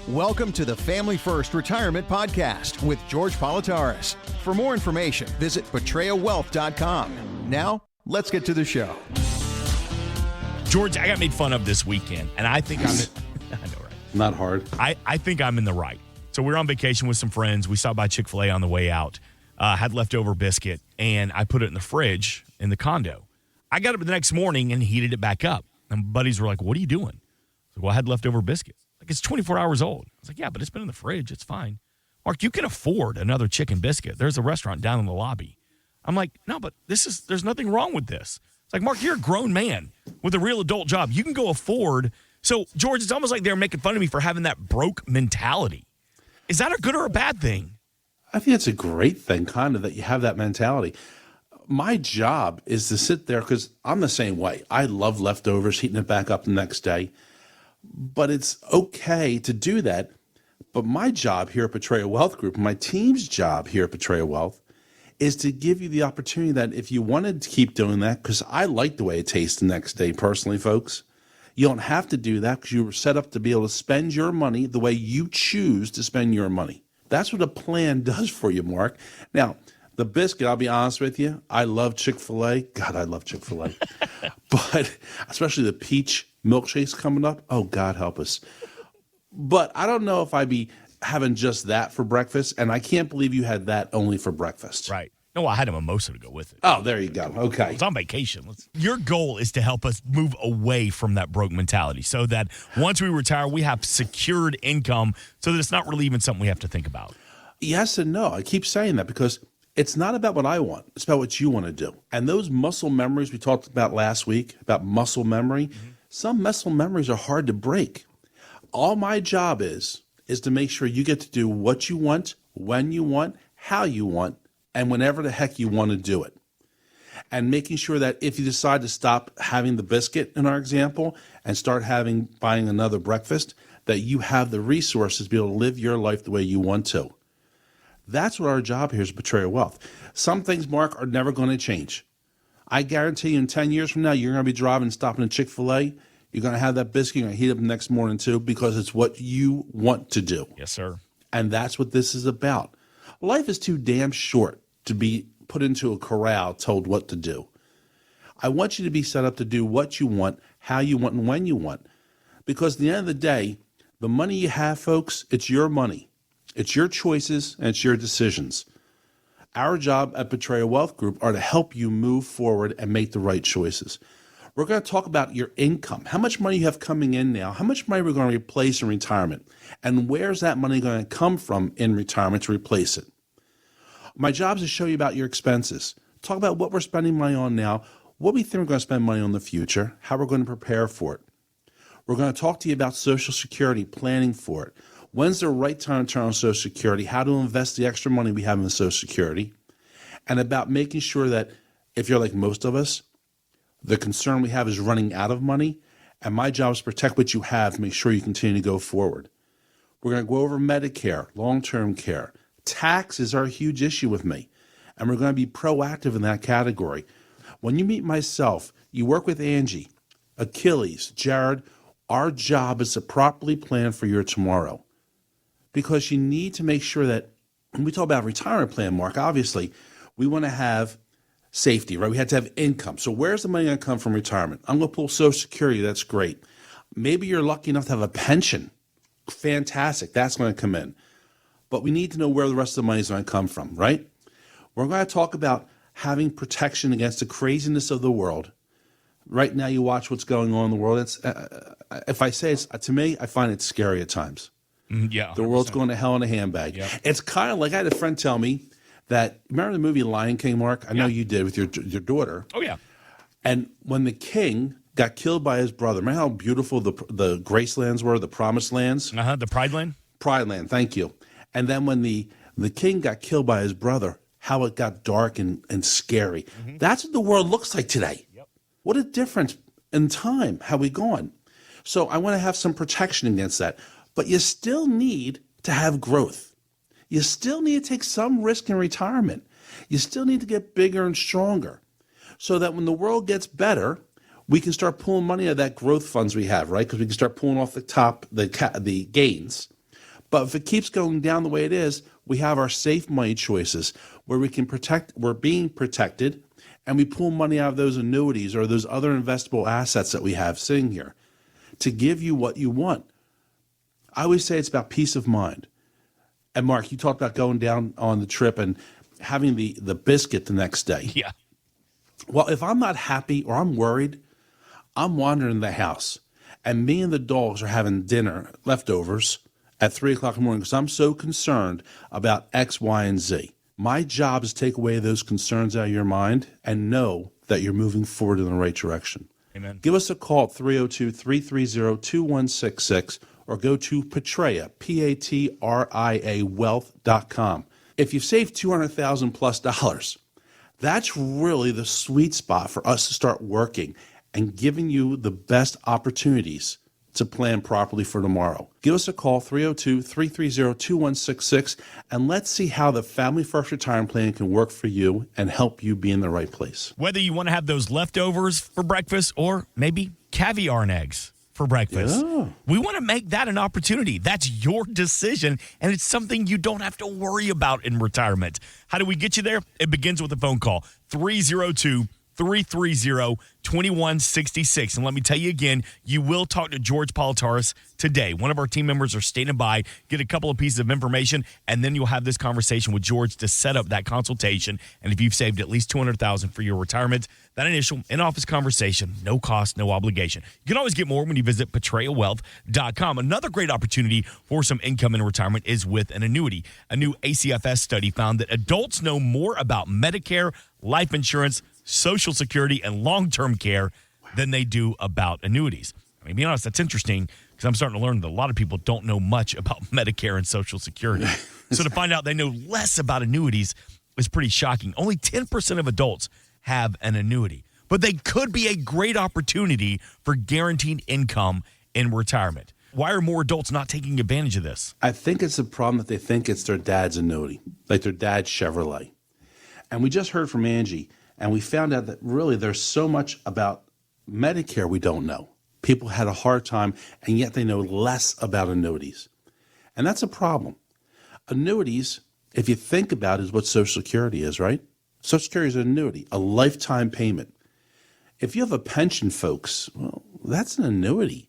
Welcome to the Family First Retirement Podcast with George Politarhos. For more information, visit betrayawealth.com. Now, let's get to the show. George, I got made fun of this weekend, and I think I know, right? Not hard. I think I'm in the right. So we were on vacation with some friends. We stopped by Chick-fil-A on the way out, had leftover biscuit, and I put it in the fridge in the condo. I got up the next morning and heated it back up. And buddies were like, "What are you doing?" I said, "Well, I had leftover biscuits." Like, it's 24 hours old. I was like, "Yeah, but it's been in the fridge. It's fine." "Mark, you can afford another chicken biscuit. There's a restaurant down in the lobby." I'm like, "No, but there's nothing wrong with this." It's like, "Mark, you're a grown man with a real adult job. You can go afford." So, George, it's almost like they're making fun of me for having that broke mentality. Is that a good or a bad thing? I think it's a great thing, kind of, that you have that mentality. My job is to sit there, because I'm the same way. I love leftovers, heating it back up the next day. But it's okay to do that. But my job here at Betraya Wealth Group, my team's job here at Betraya Wealth, is to give you the opportunity that if you wanted to keep doing that, because I like the way it tastes the next day personally, folks, you don't have to do that because you were set up to be able to spend your money the way you choose to spend your money. That's what a plan does for you, Mark. Now, the biscuit, I'll be honest with you, I love Chick-fil-A. God, I love Chick-fil-A. But especially the peach milkshakes coming up. Oh, God help us. But I don't know if I'd be having just that for breakfast, and I can't believe you had that only for breakfast. Right. No, I had a mimosa to go with it. Oh, there you go. Okay. It's on vacation. Your goal is to help us move away from that broke mentality so that once we retire, we have secured income so that it's not really even something we have to think about. Yes and no. I keep saying that because it's not about what I want. It's about what you want to do. And those muscle memories we talked about last week, about muscle memory, some muscle memories are hard to break. All my job is to make sure you get to do what you want, when you want, how you want, and whenever the heck you want to do it. And making sure that if you decide to stop having the biscuit, in our example, and start buying another breakfast, that you have the resources to be able to live your life the way you want to. That's what our job here is at Betraya Wealth. Some things, Mark, are never going to change. I guarantee you in 10 years from now, you're going to be driving, stopping at Chick-fil-A. You're going to have that biscuit, you're going to heat up the next morning too, because it's what you want to do. Yes, sir. And that's what this is about. Life is too damn short to be put into a corral told what to do. I want you to be set up to do what you want, how you want, and when you want. Because at the end of the day, the money you have, folks, it's your money. It's your choices and it's your decisions. Our job at Betraya Wealth Group are to help you move forward and make the right choices. We're going to talk about your income, how much money you have coming in now, how much money we're going to replace in retirement, and where's that money going to come from in retirement to replace it. My job is to show you about your expenses, talk about what we're spending money on now, what we think we're going to spend money on in the future, how we're going to prepare for it. We're going to talk to you about Social Security, planning for it. When's the right time to turn on Social Security, how to invest the extra money we have in Social Security, and about making sure that if you're like most of us, the concern we have is running out of money, and my job is to protect what you have to make sure you continue to go forward. We're going to go over Medicare, long-term care. Tax is our huge issue with me, and we're going to be proactive in that category. When you meet myself, you work with Angie, Achilles, Jared, our job is to properly plan for your tomorrow, because you need to make sure that when we talk about retirement plan, Mark, obviously, we want to have safety, right? We have to have income. So where's the money going to come from retirement? I'm going to pull Social Security. That's great. Maybe you're lucky enough to have a pension. Fantastic. That's going to come in. But we need to know where the rest of the money is going to come from, right? We're going to talk about having protection against the craziness of the world. Right now, you watch what's going on in the world. It's, if I say it's, to me, I find it scary at times. Yeah. 100%. The world's going to hell in a handbag. Yep. It's kind of like, I had a friend tell me that, remember the movie Lion King, Mark? I know you did with your daughter. Oh, yeah. And when the king got killed by his brother, remember how beautiful the Gracelands were, the Promised Lands? The Pride Land? Pride Land, thank you. And then when the king got killed by his brother, how it got dark and scary. Mm-hmm. That's what the world looks like today. Yep. What a difference in time, how we gone. So I want to have some protection against that. But you still need to have growth. You still need to take some risk in retirement. You still need to get bigger and stronger so that when the world gets better, we can start pulling money out of that growth funds we have, right? Because we can start pulling off the top, the gains. But if it keeps going down the way it is, we have our safe money choices where we're being protected, and we pull money out of those annuities or those other investable assets that we have sitting here to give you what you want. I always say it's about peace of mind. And Mark, you talked about going down on the trip and having the biscuit the next day. Yeah. Well, if I'm not happy or I'm worried, I'm wandering the house, and me and the dogs are having dinner, leftovers, at 3 o'clock in the morning because I'm so concerned about X, Y, and Z. My job is to take away those concerns out of your mind and know that you're moving forward in the right direction. Amen. Give us a call at 302-330-2166 or go to Patria, P-A-T-R-I-A, wealth.com. If you've saved $200,000 plus, that's really the sweet spot for us to start working and giving you the best opportunities to plan properly for tomorrow. Give us a call, 302-330-2166, and let's see how the Family First Retirement Plan can work for you and help you be in the right place. Whether you want to have those leftovers for breakfast or maybe caviar and eggs for breakfast, we want to make that an opportunity. That's your decision, and it's something you don't have to worry about in retirement. How do we get you there? It begins with a phone call, 302-330-2166. And let me tell you again, you will talk to George Politarhos today. One of our team members are standing by, get a couple of pieces of information, and then you'll have this conversation with George to set up that consultation. And if you've saved at least $200,000 for your retirement, that initial in-office conversation, no cost, no obligation. You can always get more when you visit PatreaWealth.com. Another great opportunity for some income in retirement is with an annuity. A new ACFS study found that adults know more about Medicare, life insurance, Social Security, and long-term care than they do about annuities. I mean, to be honest, that's interesting because I'm starting to learn that a lot of people don't know much about Medicare and Social Security. So to find out they know less about annuities is pretty shocking. Only 10% of adults have an annuity, but they could be a great opportunity for guaranteed income in retirement. Why are more adults not taking advantage of this? I think it's a problem that they think it's their dad's annuity, like their dad's Chevrolet. And we just heard from Angie, and we found out that really there's so much about Medicare we don't know. People had a hard time, and yet they know less about annuities. And that's a problem. Annuities, if you think about it, is what Social Security is, right? Social Security is an annuity, a lifetime payment. If you have a pension, folks, well, that's an annuity.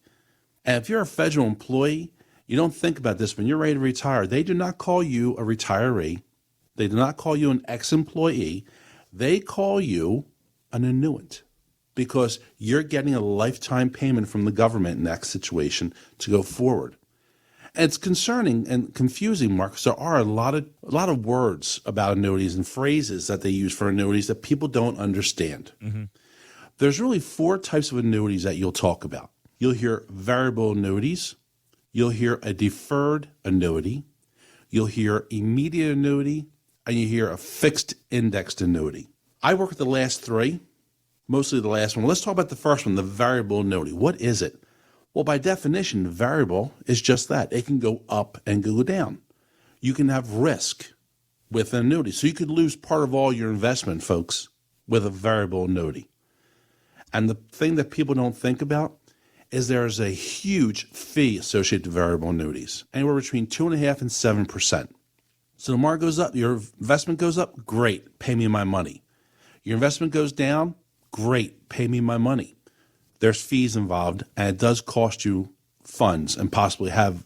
And if you're a federal employee, you don't think about this. When you're ready to retire, they do not call you a retiree. They do not call you an ex-employee. They call you an annuitant because you're getting a lifetime payment from the government in that situation to go forward. And it's concerning and confusing, Mark, because there are a lot of words about annuities and phrases that they use for annuities that people don't understand. Mm-hmm. There's really 4 types of annuities that you'll talk about. You'll hear variable annuities. You'll hear a deferred annuity. You'll hear immediate annuity. And you hear a fixed indexed annuity. I work with the last 3, mostly the last one. Let's talk about the first one, the variable annuity. What is it? Well, by definition, variable is just that. It can go up and go down. You can have risk with an annuity. So you could lose part of all your investment, folks, with a variable annuity. And the thing that people don't think about is there is a huge fee associated with variable annuities, anywhere between 2.5% and 7%. So the market goes up, your investment goes up, great, pay me my money. Your investment goes down, great, pay me my money. There's fees involved, and it does cost you funds and possibly have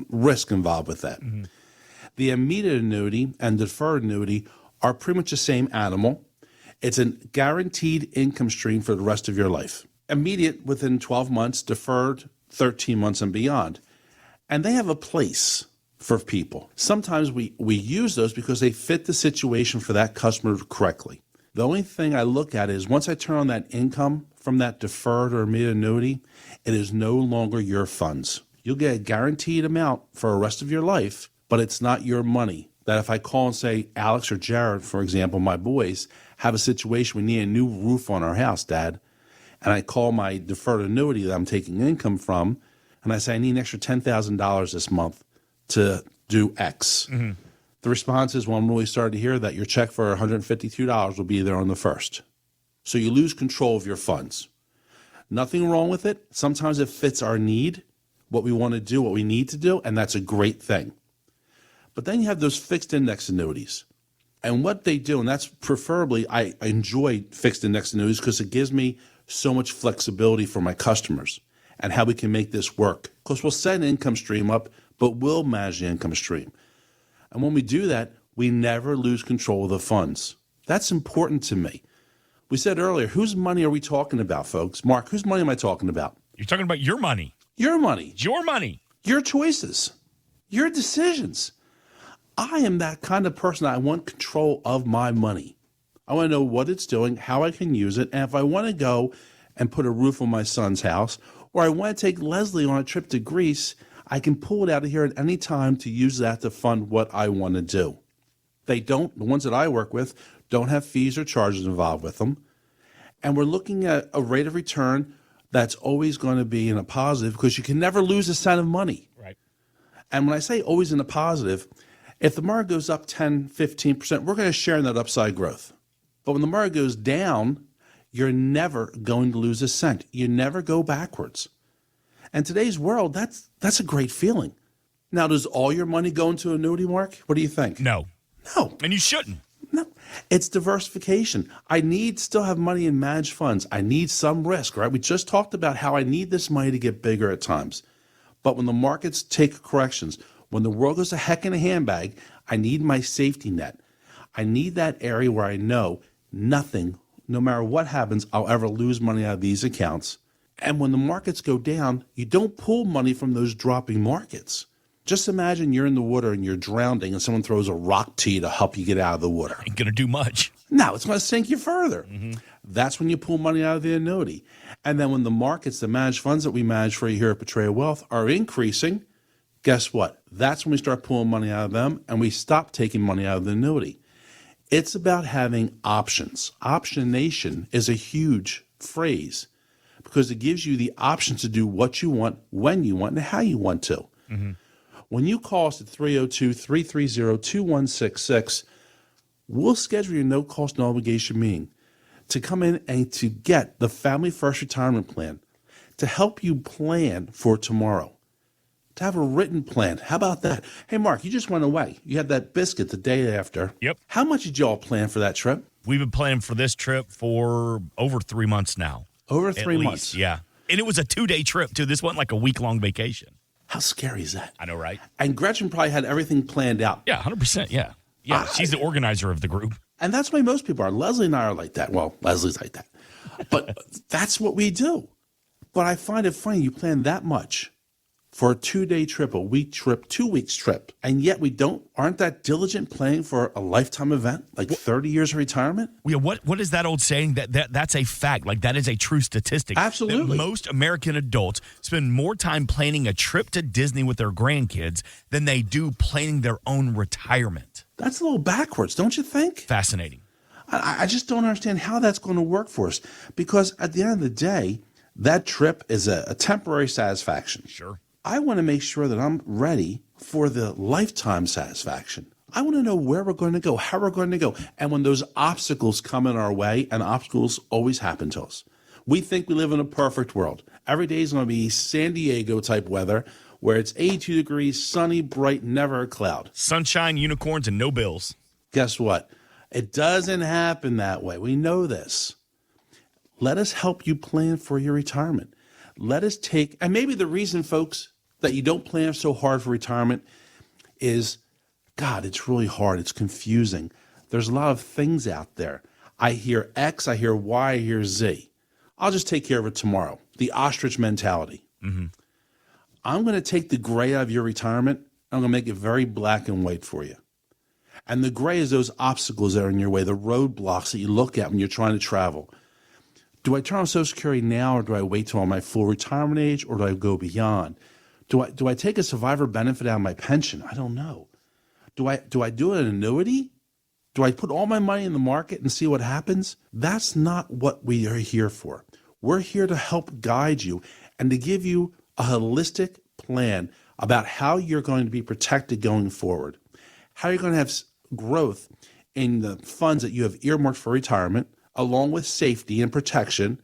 risk involved with that. Mm-hmm. The immediate annuity and deferred annuity are pretty much the same animal. It's a guaranteed income stream for the rest of your life. Immediate within 12 months, deferred 13 months and beyond. And they have a place for people. Sometimes we use those because they fit the situation for that customer correctly. The only thing I look at is once I turn on that income from that deferred or immediate annuity, it is no longer your funds. You'll get a guaranteed amount for the rest of your life, but it's not your money. That if I call and say, Alex or Jared, for example, my boys, have a situation, we need a new roof on our house, Dad, and I call my deferred annuity that I'm taking income from, and I say, I need an extra $10,000 this month to do X. Mm-hmm. The response is, well, I'm really sorry to hear that your check for $152 will be there on the 1st. So you lose control of your funds. Nothing wrong with it. Sometimes it fits our need. what we want to do, what we need to do, and that's a great thing. But then you have those fixed index annuities. And what they do, and that's preferably, I enjoy fixed index annuities because it gives me so much flexibility for my customers and how we can make this work. Because we'll set an income stream up, but we'll manage the income stream. And when we do that, we never lose control of the funds. That's important to me. We said earlier, whose money are we talking about, folks? Mark, whose money am I talking about? You're talking about your money. Your money. It's your money. Your choices. Your decisions. I am that kind of person. I want control of my money. I want to know what it's doing, how I can use it, and if I want to go and put a roof on my son's house, or I want to take Leslie on a trip to Greece, I can pull it out of here at any time to use that to fund what I want to do. They don't, the ones that I work with, don't have fees or charges involved with them. And we're looking at a rate of return that's always going to be in a positive because you can never lose a cent of money. Right. And when I say always in a positive, if the market goes up 10, 15%, we're going to share in that upside growth. But when the market goes down, you're never going to lose a cent. You never go backwards. And today's world, that's a great feeling. Now, does all your money go into annuity, Mark? What do you think? No. No. And you shouldn't. No. It's diversification. I need still have money in managed funds. I need some risk, right? We just talked about how I need this money to get bigger at times. But when the markets take corrections, when the world goes to heck in a handbag, I need my safety net. I need that area where I know nothing, no matter what happens, I'll ever lose money out of these accounts. And when the markets go down, you don't pull money from those dropping markets. Just imagine you're in the water and you're drowning and someone throws a rock to you to help you get out of the water. Ain't going to do much. No, it's going to sink you further. That's when you pull money out of the annuity. And then when the markets, the managed funds that we manage for you here at Pitfalls Wealth are increasing, guess what? That's when we start pulling money out of them and we stop taking money out of the annuity. It's about having options. Optionation is a huge phrase because it gives you the option to do what you want, when you want, and how you want to. When you call us at 302-330-2166, we'll schedule your no-cost, no-obligation meeting to come in and to get the Family First Retirement Plan to help you plan for tomorrow, to have a written plan. How about that? Hey, Mark, you just went away. You had that biscuit the day after. Yep. How much did you all plan for that trip? We've been planning for this trip for over 3 months now. Over At 3 least, months. Yeah. And it was a 2-day trip, too. This wasn't like a week-long vacation. How scary is that? I know, right? And Gretchen probably had everything planned out. Yeah, 100%. Yeah. Yeah, she's the organizer of the group. And that's the way most people are. Leslie and I are like that. Well, Leslie's like that. But that's what we do. But I find it funny you plan that much for a 2-day trip, a week trip, 2 weeks trip. And yet we aren't that diligent planning for a lifetime event, like 30 years of retirement? Yeah, what is that old saying? That's a fact. Like, that is a true statistic. Absolutely. That most American adults spend more time planning a trip to Disney with their grandkids than they do planning their own retirement. That's a little backwards, don't you think? Fascinating. I just don't understand how that's going to work for us. Because at the end of the day, that trip is a temporary satisfaction. Sure. I want to make sure that I'm ready for the lifetime satisfaction. I want to know where we're going to go, how we're going to go. And when those obstacles come in our way, and obstacles always happen to us, we think we live in a perfect world. Every day is going to be San Diego type weather where it's 82 degrees, sunny, bright, never a cloud. Sunshine, unicorns, and no bills. Guess what? It doesn't happen that way. We know this. Let us help you plan for your retirement. Let us take, and maybe the reason, folks, that you don't plan so hard for retirement is, God, it's really hard. It's confusing. There's a lot of things out there. I hear X, I hear Y, I hear Z. I'll just take care of it tomorrow. The ostrich mentality. I'm going to take the gray out of your retirement. I'm going to make it very black and white for you. And the gray is those obstacles that are in your way, the roadblocks that you look at when you're trying to travel. Do I turn on Social Security now, or do I wait till I'm my full retirement age, or do I go beyond? Do I take a survivor benefit out of my pension? I don't know. Do I do an annuity? Do I put all my money in the market and see what happens? That's not what we are here for. We're here to help guide you and to give you a holistic plan about how you're going to be protected going forward, how you're going to have growth in the funds that you have earmarked for retirement, along with safety and protection,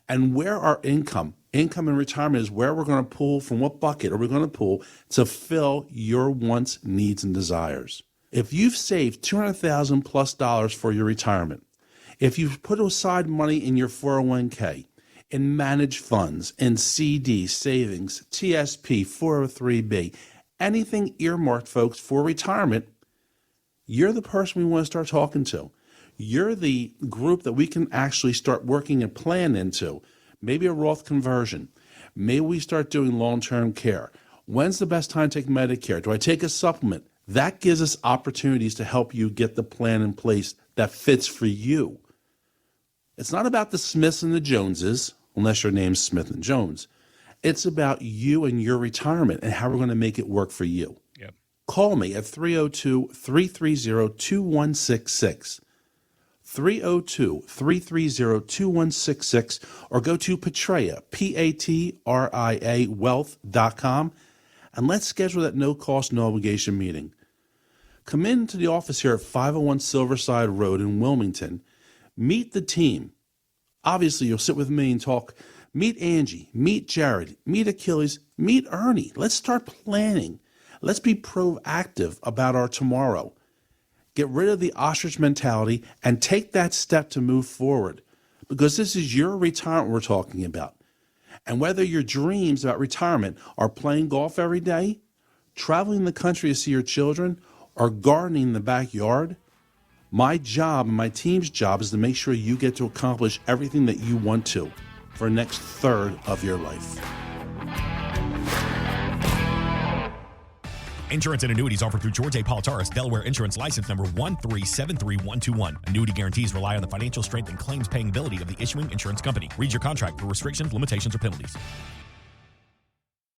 and where our income Income in retirement is where we're going to pull from. What bucket are we going to pull to fill your wants, needs, and desires? If you've saved $200,000 plus for your retirement, if you've put aside money in your 401k, in managed funds, in CD, savings, TSP, 403b, anything earmarked, folks, for retirement, you're the person we want to start talking to. You're the group that we can actually start working a plan into. Maybe a Roth conversion. Maybe we start doing long-term care. When's the best time to take Medicare? Do I take a supplement? That gives us opportunities to help you get the plan in place that fits for you. It's not about the Smiths and the Joneses, unless your name's Smith and Jones. It's about you and your retirement and how we're going to make it work for you. Yep. Call me at 302-330-2166. 302-330-2166, or go to Patria, P-A-T-R-I-A, wealth.com, and let's schedule that no-cost, no-obligation meeting. Come into the office here at 501 Silverside Road in Wilmington. Meet the team. Obviously, you'll sit with me and talk. Meet Angie, meet Jared, meet Achilles, meet Ernie. Let's start planning. Let's be proactive about our tomorrow. Get rid of the ostrich mentality and take that step to move forward, because this is your retirement we're talking about. And whether your dreams about retirement are playing golf every day, traveling the country to see your children, or gardening in the backyard, my job and my team's job is to make sure you get to accomplish everything that you want to for the next third of your life. Insurance and annuities offered through George A. Politarhos, Delaware Insurance License Number 1373121. Annuity guarantees rely on the financial strength and claims paying ability of the issuing insurance company. Read your contract for restrictions, limitations, or penalties.